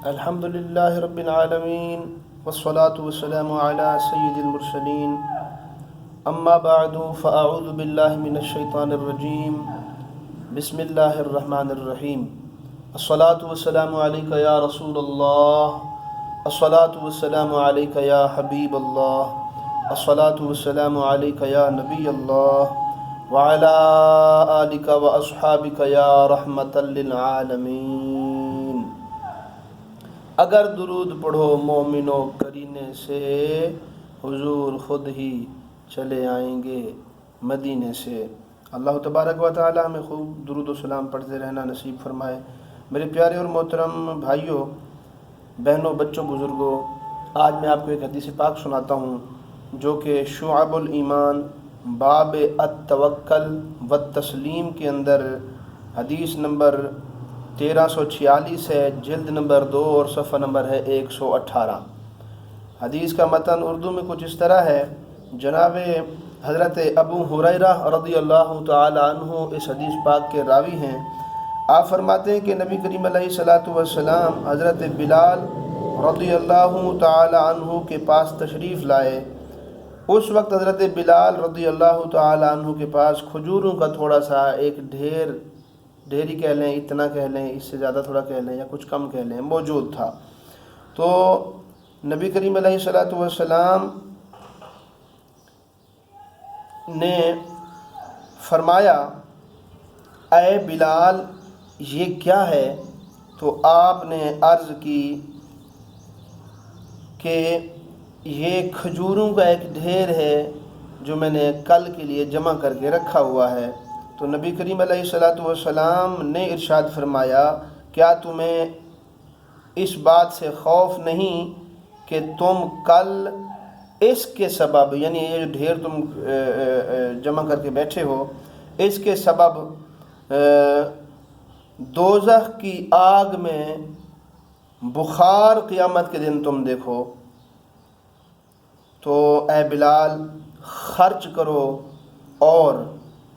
الحمد لله رب العالمين والصلاة والسلام على سيد المرسلين أما بعد فأعوذ بالله من الشيطان الرجيم بسم الله الرحمن الرحيم الصلاة والسلام عليك يا رسول الله الصلاة والسلام عليك يا حبيب الله الصلاة والسلام عليك يا نبي الله وعلى آلك وأصحابك يا رحمة للعالمين۔ اگر درود پڑھو مومنو کرینے سے، حضور خود ہی چلے آئیں گے مدینے سے۔ اللہ تبارک و تعالی ہمیں خوب درود و سلام پڑھتے رہنا نصیب فرمائے۔ میرے پیارے اور محترم بھائیوں، بہنوں، بچوں، بزرگوں، آج میں آپ کو ایک حدیث پاک سناتا ہوں جو کہ شعب الایمان باب التوکل والتسلیم کے اندر حدیث نمبر 1346 ہے، جلد نمبر 2 اور صفحہ نمبر ہے 118۔ حدیث کا متن اردو میں کچھ اس طرح ہے۔ جناب حضرت ابو ہریرہ رضی اللہ تعالی عنہ اس حدیث پاک کے راوی ہیں۔ آپ فرماتے ہیں کہ نبی کریم علیہ الصلاۃ والسلام حضرت بلال رضی اللہ تعالی عنہ کے پاس تشریف لائے۔ اس وقت حضرت بلال رضی اللہ تعالی عنہ کے پاس کھجوروں کا تھوڑا سا ایک ڈھیری کہہ لیں، اتنا کہہ لیں، اس سے زیادہ تھوڑا کہہ لیں یا کچھ کم کہہ لیں، موجود تھا۔ تو نبی کریم علیہ الصلاۃ والسلام نے فرمایا، اے بلال یہ کیا ہے؟ تو آپ نے عرض کی کہ یہ کھجوروں کا ایک ڈھیر ہے جو میں نے کل کے لیے جمع کر کے رکھا ہوا ہے۔ تو نبی کریم علیہ الصلاۃ والسلام نے ارشاد فرمایا، کیا تمہیں اس بات سے خوف نہیں کہ تم کل اس کے سبب، یعنی یہ جو ڈھیر تم جمع کر کے بیٹھے ہو، اس کے سبب دوزخ کی آگ میں بخار قیامت کے دن تم دیکھو؟ تو اے بلال خرچ کرو اور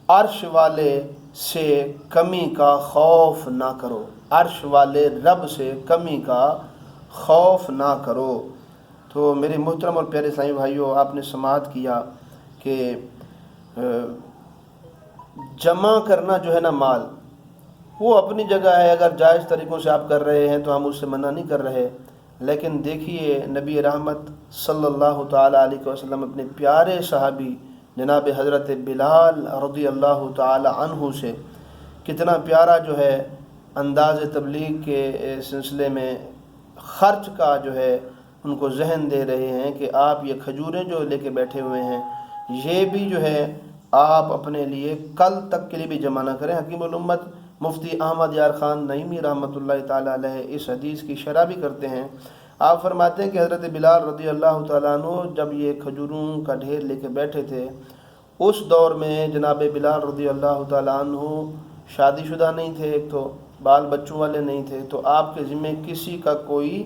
عرش والے سے کمی کا خوف نہ کرو، عرش والے رب سے کمی کا خوف نہ کرو۔ تو میرے محترم اور پیارے اسلامی بھائیوں، آپ نے سماعت کیا کہ جمع کرنا جو ہے نا مال، وہ اپنی جگہ ہے، اگر جائز طریقوں سے آپ کر رہے ہیں تو ہم اس سے منع نہیں کر رہے، لیکن دیکھیے نبی رحمت صلی اللہ تعالی علیہ وسلم اپنے پیارے صحابی جناب حضرت بلال رضی اللہ تعالی عنہ سے کتنا پیارا جو ہے انداز تبلیغ کے سلسلے میں خرچ کا جو ہے ان کو ذہن دے رہے ہیں کہ آپ یہ کھجوریں جو لے کے بیٹھے ہوئے ہیں، یہ بھی جو ہے آپ اپنے لیے کل تک کے لیے بھی جمع نہ کریں۔ حکیم الامت مفتی احمد یار خان نعیمی رحمۃ اللہ تعالی علیہ اس حدیث کی شرح بھی کرتے ہیں۔ آپ فرماتے ہیں کہ حضرت بلال رضی اللہ تعالیٰ عنہ جب یہ کھجوروں کا ڈھیر لے کے بیٹھے تھے، اس دور میں جناب بلال رضی اللہ تعالیٰ عنہ شادی شدہ نہیں تھے، ایک تو بال بچوں والے نہیں تھے، تو آپ کے ذمہ کسی کا کوئی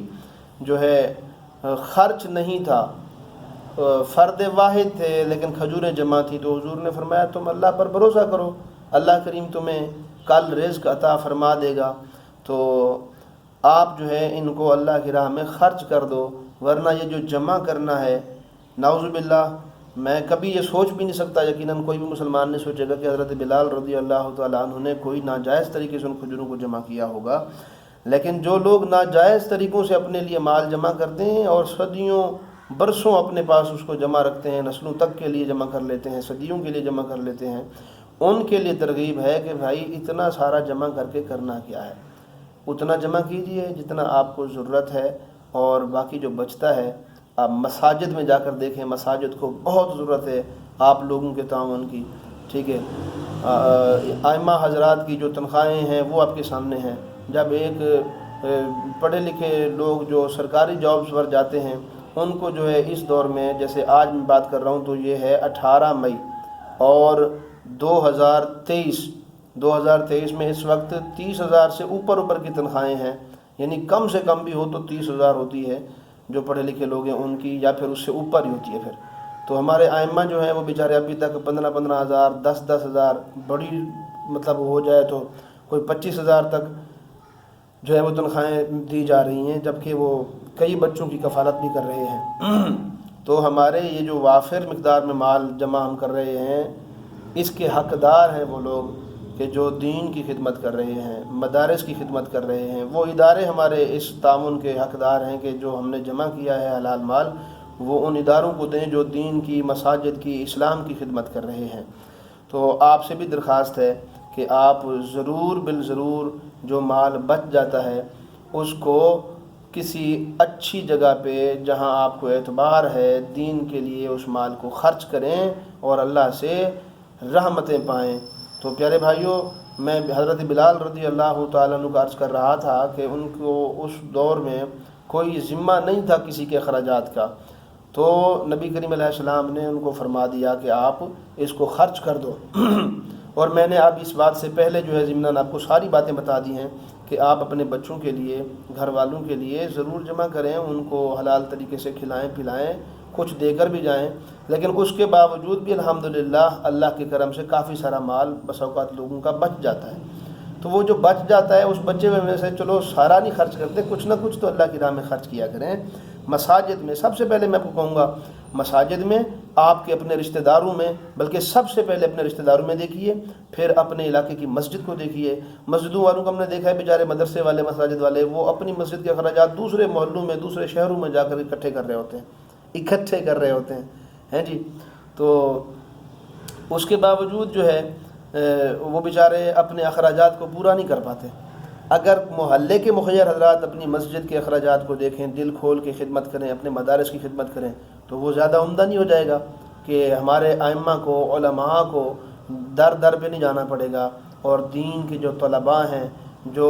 جو ہے خرچ نہیں تھا، فرد واحد تھے، لیکن کھجوریں جمع تھیں۔ تو حضور نے فرمایا تم اللہ پر بھروسہ کرو، اللہ کریم تمہیں کل رزق عطا فرما دے گا، تو آپ جو ہے ان کو اللہ کی راہ میں خرچ کر دو، ورنہ یہ جو جمع کرنا ہے، نعوذ باللہ میں کبھی یہ سوچ بھی نہیں سکتا، یقیناً کوئی بھی مسلمان نہیں سوچے گا کہ حضرت بلال رضی اللہ تعالیٰ عنہ نے کوئی ناجائز طریقے سے ان کھجوروں کو جمع کیا ہوگا، لیکن جو لوگ ناجائز طریقوں سے اپنے لیے مال جمع کرتے ہیں اور صدیوں برسوں اپنے پاس اس کو جمع رکھتے ہیں، نسلوں تک کے لیے جمع کر لیتے ہیں، صدیوں کے لیے جمع کر لیتے ہیں، ان کے لیے ترغیب ہے کہ بھائی اتنا سارا جمع کر کے کرنا کیا ہے، اتنا جمع کیجئے جتنا آپ کو ضرورت ہے، اور باقی جو بچتا ہے آپ مساجد میں جا کر دیکھیں، مساجد کو بہت ضرورت ہے آپ لوگوں کے تعاون کی، ٹھیک ہے۔ ائمہ حضرات کی جو تنخواہیں ہیں وہ آپ کے سامنے ہیں۔ جب ایک پڑھے لکھے لوگ جو سرکاری جابس پر جاتے ہیں، ان کو جو ہے اس دور میں، جیسے آج میں بات کر رہا ہوں تو یہ ہے 18 مئی اور 2023 میں اس وقت 30,000 سے اوپر کی تنخواہیں ہیں، یعنی کم سے کم بھی ہو تو 30,000 ہوتی ہے جو پڑھے لکھے لوگ ہیں ان کی، یا پھر اس سے اوپر ہی ہوتی ہے پھر۔ تو ہمارے ائمہ جو ہیں وہ بیچارے ابھی تک 15,000 10,000 بڑی مطلب ہو جائے تو کوئی 25,000 تک جو ہے وہ تنخواہیں دی جا رہی ہیں، جبکہ وہ کئی بچوں کی کفالت بھی کر رہے ہیں۔ تو ہمارے یہ جو وافر مقدار میں مال جمع ہم کر رہے ہیں، اس کے حقدار ہیں وہ لوگ کہ جو دین کی خدمت کر رہے ہیں، مدارس کی خدمت کر رہے ہیں۔ وہ ادارے ہمارے اس تعاون کے حقدار ہیں کہ جو ہم نے جمع کیا ہے حلال مال، وہ ان اداروں کو دیں جو دین کی، مساجد کی، اسلام کی خدمت کر رہے ہیں۔ تو آپ سے بھی درخواست ہے کہ آپ ضرور بالضرور جو مال بچ جاتا ہے اس کو کسی اچھی جگہ پہ جہاں آپ کو اعتبار ہے دین کے لیے اس مال کو خرچ کریں اور اللہ سے رحمتیں پائیں۔ تو پیارے بھائیوں، میں حضرت بلال رضی اللہ تعالیٰ عنہ کا عرض کر رہا تھا کہ ان کو اس دور میں کوئی ذمہ نہیں تھا کسی کے اخراجات کا، تو نبی کریم علیہ السلام نے ان کو فرما دیا کہ آپ اس کو خرچ کر دو۔ اور میں نے اب اس بات سے پہلے جو ہے ضمناً آپ کو ساری باتیں بتا دی ہیں کہ آپ اپنے بچوں کے لیے، گھر والوں کے لیے ضرور جمع کریں، ان کو حلال طریقے سے کھلائیں پلائیں، کچھ دے کر بھی جائیں۔ لیکن اس کے باوجود بھی الحمدللہ اللہ کے کرم سے کافی سارا مال بس اوقات لوگوں کا بچ جاتا ہے۔ تو وہ جو بچ جاتا ہے اس بچے میں سے چلو سارا نہیں خرچ کرتے، کچھ نہ کچھ تو اللہ کی راہ میں خرچ کیا کریں۔ مساجد میں سب سے پہلے میں آپ کو کہوں گا، مساجد میں آپ کے اپنے رشتہ داروں میں، بلکہ سب سے پہلے اپنے رشتہ داروں میں دیکھیے، پھر اپنے علاقے کی مسجد کو دیکھیے۔ مسجدوں والوں کو ہم نے دیکھا ہے بیچارے مدرسے والے، مساجد والے، وہ اپنی مسجد کے اخراجات دوسرے محلوں میں، دوسرے شہروں میں جا کر اکٹھے کر رہے ہوتے ہیں جی۔ تو اس کے باوجود جو ہے وہ بیچارے اپنے اخراجات کو پورا نہیں کر پاتے۔ اگر محلے کے مخیر حضرات اپنی مسجد کے اخراجات کو دیکھیں، دل کھول کے خدمت کریں، اپنے مدارس کی خدمت کریں، تو وہ زیادہ عمدہ نہیں ہو جائے گا کہ ہمارے ائمہ کو، علماء کو در در پہ نہیں جانا پڑے گا، اور دین کے جو طلباء ہیں، جو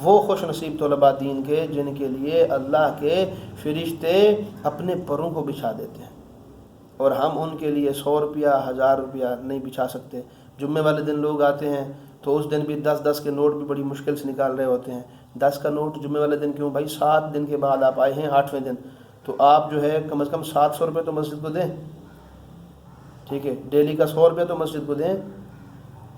وہ خوش نصیب طلباء دین کے جن کے لیے اللہ کے فرشتے اپنے پروں کو بچھا دیتے ہیں، اور ہم ان کے لیے 100 روپیہ 1000 روپیہ نہیں بچھا سکتے۔ جمعے والے دن لوگ آتے ہیں تو اس دن بھی 10 کے نوٹ بھی بڑی مشکل سے نکال رہے ہوتے ہیں۔ 10 کا نوٹ جمعے والے دن کیوں بھائی؟ 7 دن کے بعد آپ آئے ہیں، 8ویں دن، تو آپ جو ہے کم از کم 700 روپے تو مسجد کو دیں، ٹھیک ہے؟ ڈیلی کا 100 روپے تو مسجد کو دیں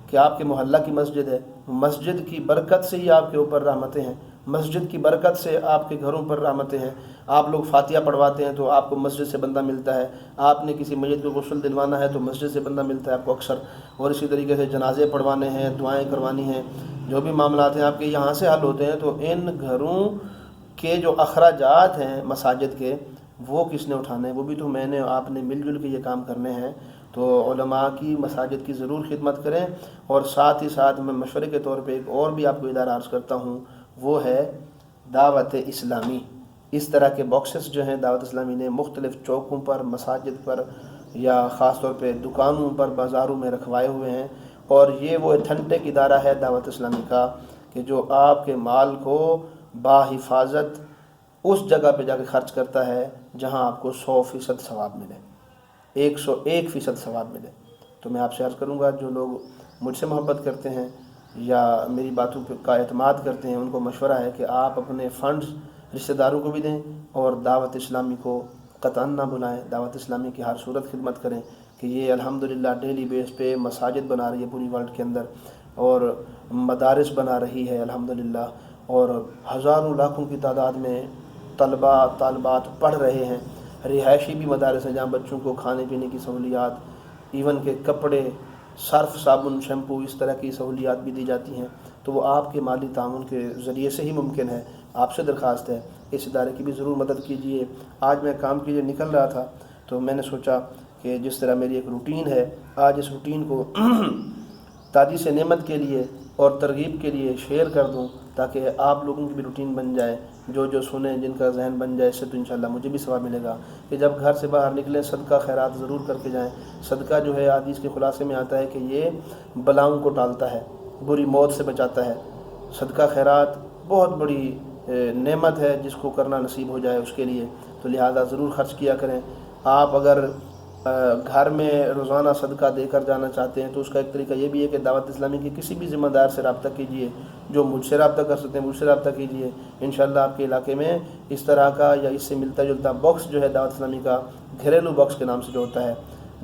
کہ آپ کے محلہ کی مسجد ہے، مسجد کی برکت سے ہی آپ کے اوپر رحمتیں ہیں، مسجد کی برکت سے آپ کے گھروں پر رحمتیں ہیں۔ آپ لوگ فاتحہ پڑھواتے ہیں تو آپ کو مسجد سے بندہ ملتا ہے، آپ نے کسی میت کو غسل دلوانا ہے تو مسجد سے بندہ ملتا ہے آپ کو اکثر، اور اسی طریقے سے جنازے پڑھوانے ہیں، دعائیں کروانی ہیں، جو بھی معاملات ہیں آپ کے یہاں سے حل ہوتے ہیں۔ تو ان گھروں کے جو اخراجات ہیں مساجد کے، وہ کس نے اٹھانے ہیں؟ وہ بھی تو میں نے آپ نے مل جل کے یہ کام کرنے ہیں۔ تو علماء کی، مساجد کی ضرور خدمت کریں، اور ساتھ ہی ساتھ میں مشورے کے طور پہ ایک اور بھی آپ کو ادارہ عرض کرتا ہوں، وہ ہے دعوت اسلامی۔ اس طرح کے باکسز جو ہیں دعوت اسلامی نے مختلف چوکوں پر، مساجد پر، یا خاص طور پہ دکانوں پر، بازاروں میں رکھوائے ہوئے ہیں، اور یہ وہ اتھینٹک ادارہ ہے دعوت اسلامی کا کہ جو آپ کے مال کو باحفاظت اس جگہ پہ جا کے خرچ کرتا ہے جہاں آپ کو 100% ثواب ملے، 101% ثواب ملے۔ تو میں آپ سے عرض کروں گا، جو لوگ مجھ سے محبت کرتے ہیں یا میری باتوں کا اعتماد کرتے ہیں، ان کو مشورہ ہے کہ آپ اپنے فنڈز رشتہ داروں کو بھی دیں، اور دعوت اسلامی کو قطعاً نہ بلائیں، دعوت اسلامی کی ہر صورت خدمت کریں کہ یہ الحمدللہ ڈیلی بیس پہ مساجد بنا رہی ہے پوری ورلڈ کے اندر، اور مدارس بنا رہی ہے الحمدللہ، اور ہزاروں لاکھوں کی تعداد میں طلباء طالبات پڑھ رہے ہیں۔ رہائشی بھی مدارس ہیں جہاں بچوں کو کھانے پینے کی سہولیات، ایون کہ کپڑے، صرف، صابن، شیمپو، اس طرح کی سہولیات بھی دی جاتی ہیں۔ تو وہ آپ کے مالی تعاون کے ذریعے سے ہی ممکن ہے۔ آپ سے درخواست ہے اس ادارے کی بھی ضرور مدد کیجیے۔ آج میں کام کے لیے نکل رہا تھا تو میں نے سوچا کہ جس طرح میری ایک روٹین ہے، آج اس روٹین کو تحدیث نعمت کے لیے اور ترغیب کے لیے شیئر کر دوں، تاکہ آپ لوگوں کی بھی روٹین بن جائے، جو سنیں، جن کا ذہن بن جائے، اس سے تو انشاءاللہ مجھے بھی ثواب ملے گا کہ جب گھر سے باہر نکلیں صدقہ خیرات ضرور کر کے جائیں۔ صدقہ جو ہے حدیث کے خلاصے میں آتا ہے کہ یہ بلاؤں کو ٹالتا ہے، بری موت سے بچاتا ہے۔ صدقہ خیرات بہت بڑی نعمت ہے، جس کو کرنا نصیب ہو جائے اس کے لیے، تو لہذا ضرور خرچ کیا کریں۔ آپ اگر گھر میں روزانہ صدقہ دے کر جانا چاہتے ہیں تو اس کا ایک طریقہ یہ بھی ہے کہ دعوت اسلامی کے کسی بھی ذمہ دار سے رابطہ کیجیے، جو مجھ سے رابطہ کر سکتے ہیں مجھ سے رابطہ کیجیے۔ انشاءاللہ آپ کے علاقے میں اس طرح کا یا اس سے ملتا جلتا باکس جو ہے دعوت اسلامی کا، گھریلو باکس کے نام سے جو ہوتا ہے،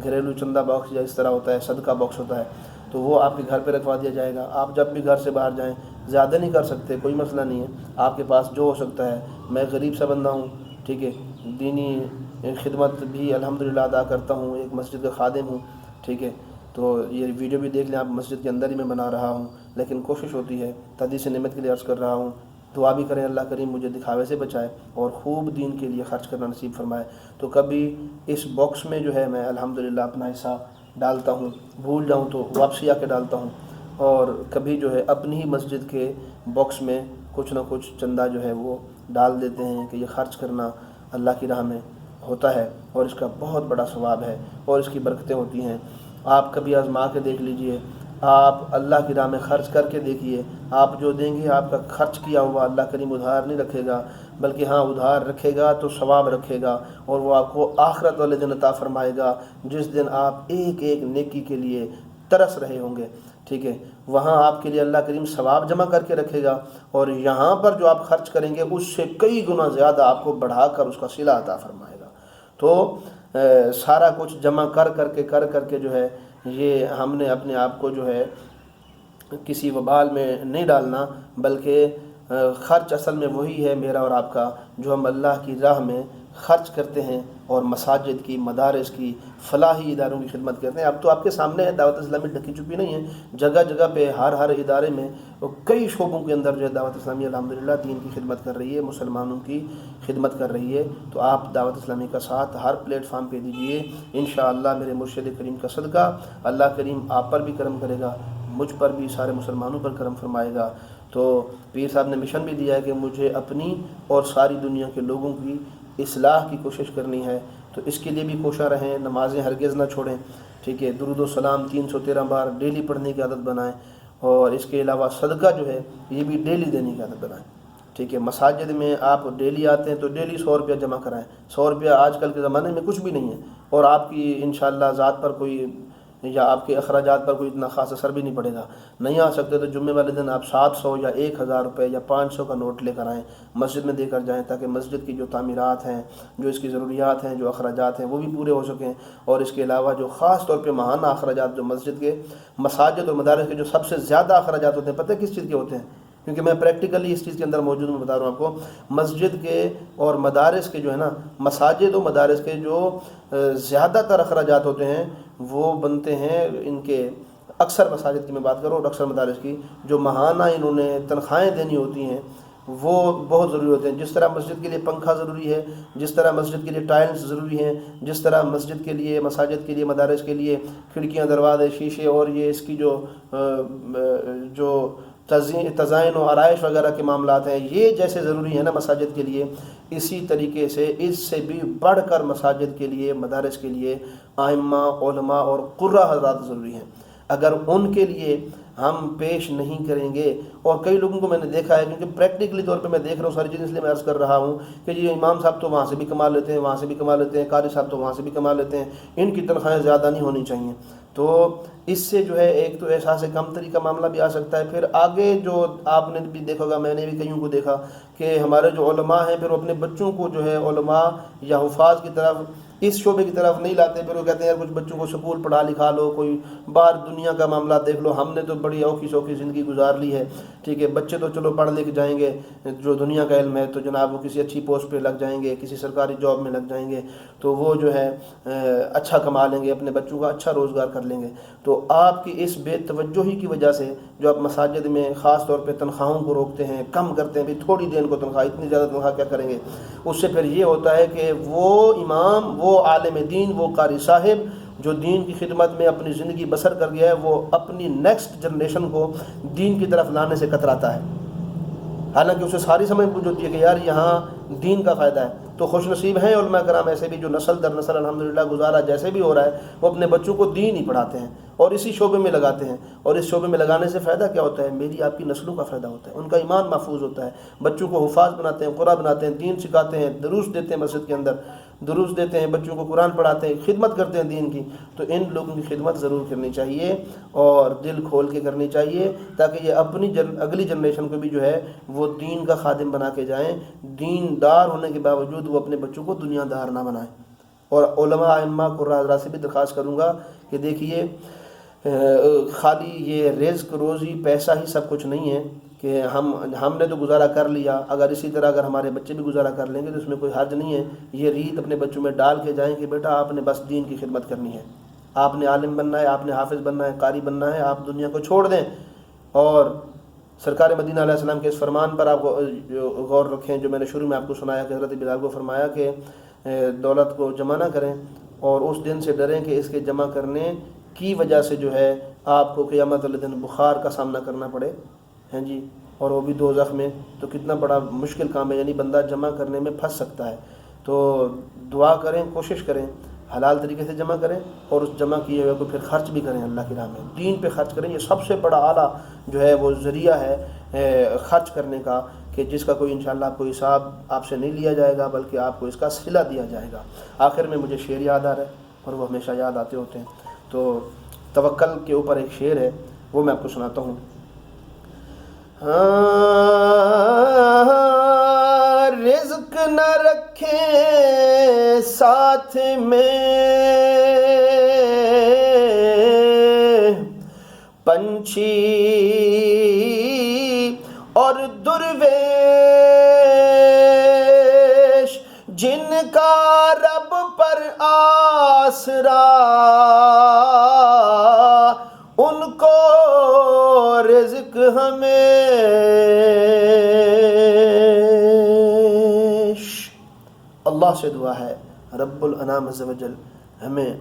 گھریلو چندہ باکس یا اس طرح ہوتا ہے، صدقہ باکس ہوتا ہے، تو وہ آپ کے گھر پہ رکھوا دیا جائے گا۔ آپ جب بھی گھر سے باہر جائیں زیادہ نہیں کر سکتے کوئی مسئلہ نہیں ہے، آپ کے پاس جو ہو سکتا ہے. میں غریب سا بندہ ہوں، ٹھیک ہے، دینی خدمت بھی الحمدللہ ادا کرتا ہوں، ایک مسجد کا خادم ہوں، ٹھیک ہے. تو یہ ویڈیو بھی دیکھ لیں آپ، مسجد کے اندر ہی میں بنا رہا ہوں، لیکن کوشش ہوتی ہے. تحدیث نعمت کے لیے عرض کر رہا ہوں، دعا بھی کریں اللہ کریم مجھے دکھاوے سے بچائے اور خوب دین کے لیے خرچ کرنا نصیب فرمائے. تو کبھی اس باکس میں جو ہے میں الحمدللہ اپنا حصہ ڈالتا ہوں، بھول جاؤں تو واپسی آ کے ڈالتا ہوں، اور کبھی جو ہے اپنی ہی مسجد کے باکس میں کچھ نہ کچھ چندہ جو ہے وہ ڈال دیتے ہیں کہ یہ خرچ کرنا اللہ کی راہ میں ہوتا ہے اور اس کا بہت بڑا ثواب ہے اور اس کی برکتیں ہوتی ہیں. آپ کبھی آزما کے دیکھ لیجئے، آپ اللہ کی راہ میں خرچ کر کے دیکھیے، آپ جو دیں گے آپ کا خرچ کیا ہوا اللہ کریم ادھار نہیں رکھے گا، بلکہ ہاں ادھار رکھے گا تو ثواب رکھے گا، اور وہ آپ کو آخرت والے دن عطا فرمائے گا جس دن آپ ایک ایک نیکی کے لیے ترس رہے ہوں گے، ٹھیک ہے. وہاں آپ کے لیے اللہ کریم ثواب جمع کر کے رکھے گا، اور یہاں پر جو آپ خرچ کریں گے اس سے کئی گنا زیادہ آپ کو بڑھا کر اس کا صلہ عطا فرمائے گا. تو سارا کچھ جمع کر کے جو ہے یہ ہم نے اپنے آپ کو جو ہے کسی وبال میں نہیں ڈالنا، بلکہ خرچ اصل میں وہی ہے میرا اور آپ کا جو ہم اللہ کی راہ میں خرچ کرتے ہیں اور مساجد کی، مدارس کی، فلاحی اداروں کی خدمت کرتے ہیں. اب تو آپ کے سامنے ہے دعوت اسلامی ڈھکی چھپی نہیں ہے، جگہ جگہ پہ ہر ادارے میں کئی شعبوں کے اندر جو ہے دعوت اسلامی الحمدللہ دین کی خدمت کر رہی ہے، مسلمانوں کی خدمت کر رہی ہے. تو آپ دعوت اسلامی کا ساتھ ہر پلیٹ فارم پہ دیجئے، انشاءاللہ میرے مرشد کریم کا صدقہ اللہ کریم آپ پر بھی کرم کرے گا، مجھ پر بھی، سارے مسلمانوں پر کرم فرمائے گا. تو پیر صاحب نے مشن بھی دیا ہے کہ مجھے اپنی اور ساری دنیا کے لوگوں کی اصلاح کی کوشش کرنی ہے، تو اس کے لیے بھی کوشاں رہیں، نمازیں ہرگز نہ چھوڑیں، ٹھیک ہے. درود و سلام 313 بار ڈیلی پڑھنے کی عادت بنائیں، اور اس کے علاوہ صدقہ جو ہے یہ بھی ڈیلی دینے کی عادت بنائیں، ٹھیک ہے. مساجد میں آپ ڈیلی آتے ہیں تو ڈیلی 100 روپیہ جمع کرائیں. 100 روپیہ آج کل کے زمانے میں کچھ بھی نہیں ہے، اور آپ کی انشاءاللہ ذات پر کوئی یا آپ کے اخراجات پر کوئی اتنا خاص اثر بھی نہیں پڑے گا. نہیں آ سکتے تو جمعے والے دن آپ 700 یا 1000 روپے یا 500 کا نوٹ لے کر آئیں، مسجد میں دے کر جائیں، تاکہ مسجد کی جو تعمیرات ہیں، جو اس کی ضروریات ہیں، جو اخراجات ہیں وہ بھی پورے ہو سکیں. اور اس کے علاوہ جو خاص طور پہ ماہانہ اخراجات جو مسجد کے، مساجد اور مدارس کے جو سب سے زیادہ اخراجات ہوتے ہیں، پتہ ہے کس چیز کے ہوتے ہیں؟ کیونکہ میں پریکٹیکلی اس چیز کے اندر موجود ہوں، میں بتا رہا ہوں آپ کو. مسجد کے اور مدارس کے جو ہے نا، مساجد و مدارس کے جو زیادہ تر اخراجات ہوتے ہیں وہ بنتے ہیں ان کے، اکثر مساجد کی میں بات کروں اور اکثر مدارس کی، جو ماہانہ انہوں نے تنخواہیں دینی ہوتی ہیں وہ بہت ضروری ہوتے ہیں. جس طرح مسجد کے لیے پنکھا ضروری ہے، جس طرح مسجد کے لیے ٹائلز ضروری ہیں، جس طرح مسجد کے لیے، مساجد کے لیے، مدارس کے لیے کھڑکیاں، دروازے، شیشے اور یہ اس کی جو تزائین و آرائش وغیرہ کے معاملات ہیں، یہ جیسے ضروری ہیں نا مساجد کے لیے، اسی طریقے سے اس سے بھی بڑھ کر مساجد کے لیے، مدارس کے لیے ائمہ، علماء اور قراء حضرات ضروری ہیں. اگر ان کے لیے ہم پیش نہیں کریں گے، اور کئی لوگوں کو میں نے دیکھا ہے، کیونکہ پریکٹیکلی طور پہ میں دیکھ رہا ہوں ساری چیزیں، اس لیے میں عرض کر رہا ہوں کہ یہ امام صاحب تو وہاں سے بھی کما لیتے ہیں، وہاں سے بھی کما لیتے ہیں، قاری صاحب تو وہاں سے بھی کما لیتے ہیں، ان کی تنخواہیں زیادہ نہیں ہونی چاہیے. تو اس سے جو ہے ایک تو احساس کمتری کا معاملہ بھی آ سکتا ہے. پھر آگے جو آپ نے بھی دیکھا ہوگا، میں نے بھی کئیوں کو دیکھا کہ ہمارے جو علماء ہیں پھر وہ اپنے بچوں کو جو ہے علماء یا حفاظ کی طرف، اس شعبے کی طرف نہیں لاتے. پھر وہ کہتے ہیں یار کچھ بچوں کو سکول پڑھا لکھا لو، کوئی باہر دنیا کا معاملہ دیکھ لو، ہم نے تو بڑی اوکھی سوکھی زندگی گزار لی ہے، ٹھیک ہے. بچے تو چلو پڑھ لکھ جائیں گے، جو دنیا کا علم ہے تو جناب وہ کسی اچھی پوسٹ پہ لگ جائیں گے، کسی سرکاری جاب میں لگ جائیں گے، تو وہ جو ہے اچھا کما لیں گے، اپنے بچوں کا اچھا روزگار کر لیں گے. تو آپ کی اس بے توجہی کی وجہ سے جو آپ مساجد میں خاص طور پہ تنخواہوں کو روکتے ہیں، کم کرتے ہیں، بھی تھوڑی دین کو تنخواہ، اتنی زیادہ تنخواہ کیا کریں گے. اس سے پھر یہ ہوتا ہے کہ وہ امام، وہ عالم دین، وہ قاری صاحب جو دین کی خدمت میں اپنی زندگی بسر کر گیا ہے، وہ اپنی نیکسٹ جنریشن کو دین کی طرف لانے سے کتراتا ہے. حالانکہ اسے ساری سمجھ بوجھ ہوتی ہے کہ یار یہاں دین کا فائدہ ہے. تو خوش نصیب ہیں علماء کرام ایسے بھی جو نسل در نسل الحمدللہ گزارا جیسے بھی ہو رہا ہے، وہ اپنے بچوں کو دین ہی پڑھاتے ہیں اور اسی شعبے میں لگاتے ہیں. اور اس شعبے میں لگانے سے فائدہ کیا ہوتا ہے؟ میری آپ کی نسلوں کا فائدہ ہوتا ہے، ان کا ایمان محفوظ ہوتا ہے، بچوں کو حفاظ بناتے ہیں، قرآن بناتے ہیں، دین سکھاتے ہیں، دروس دیتے ہیں، مسجد کے اندر دروس دیتے ہیں، بچوں کو قرآن پڑھاتے ہیں، خدمت کرتے ہیں دین کی. تو ان لوگوں کی خدمت ضرور کرنی چاہیے اور دل کھول کے کرنی چاہیے، تاکہ یہ اپنی اگلی جنریشن کو بھی جو ہے وہ دین کا خادم بنا کے جائیں. دیندار ہونے کے باوجود وہ اپنے بچوں کو دنیا دار نہ بنائیں. اور علماء، ائمہ، قراء حضرات سے بھی درخواست کروں گا کہ دیکھیے خالی یہ رزق، روزی، پیسہ ہی سب کچھ نہیں ہے. کہ ہم نے تو گزارا کر لیا، اگر اسی طرح اگر ہمارے بچے بھی گزارا کر لیں گے تو اس میں کوئی حرج نہیں ہے۔ یہ ریت اپنے بچوں میں ڈال کے جائیں کہ بیٹا آپ نے بس دین کی خدمت کرنی ہے، آپ نے عالم بننا ہے، آپ نے حافظ بننا ہے، قاری بننا ہے، آپ دنیا کو چھوڑ دیں۔ اور سرکار مدینہ علیہ السلام کے اس فرمان پر آپ غور رکھیں جو میں نے شروع میں آپ کو سنایا کہ حضرت بلال کو فرمایا کہ دولت کو جمع نہ کریں، اور اس دن سے ڈریں کہ اس کے جمع کرنے کی وجہ سے جو ہے آپ کو قیامت والے دن بخار کا سامنا کرنا پڑے، ہیں جی، اور وہ بھی دوزخ میں، تو کتنا بڑا مشکل کام ہے، یعنی بندہ جمع کرنے میں پھنس سکتا ہے۔ تو دعا کریں، کوشش کریں حلال طریقے سے جمع کریں، اور اس جمع کیے ہوئے کو پھر خرچ بھی کریں اللہ کی راہ میں، دین پہ خرچ کریں۔ یہ سب سے بڑا اعلیٰ جو ہے وہ ذریعہ ہے خرچ کرنے کا، کہ جس کا کوئی انشاءاللہ کوئی حساب آپ سے نہیں لیا جائے گا، بلکہ آپ کو اس کا صلہ دیا جائے گا۔ آخر میں مجھے شعر یاد آ رہا ہے، اور وہ ہمیشہ یاد آتے ہوتے ہیں، تو توکل کے اوپر ایک شعر ہے، وہ میں آپ کو سناتا ہوں۔ رزق نہ رکھے ساتھ میں پنچھی اور درویش، جن کا رب پر آسرا، ان کو رزق ہمیش۔ اللہ سے دعا ہے رب الانام عز و جل ہمیں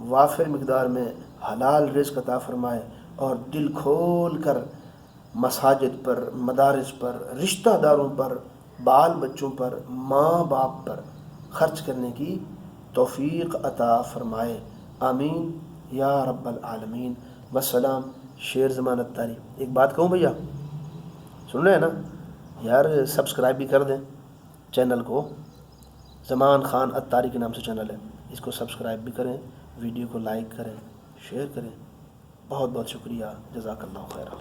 وافر مقدار میں حلال رزق عطا فرمائے، اور دل کھول کر مساجد پر، مدارس پر، رشتہ داروں پر، بال بچوں پر، ماں باپ پر خرچ کرنے کی توفیق عطا فرمائے، آمین یا رب العالمین۔ والسلام۔ شیر زمان اتاری۔ ایک بات کہوں بھیا، سن رہے ہیں نا یار، سبسکرائب بھی کر دیں چینل کو، زمان خان اتاری کے نام سے چینل ہے، اس کو سبسکرائب بھی کریں، ویڈیو کو لائک کریں، شیئر کریں۔ بہت بہت شکریہ، جزاک اللہ خیرہ۔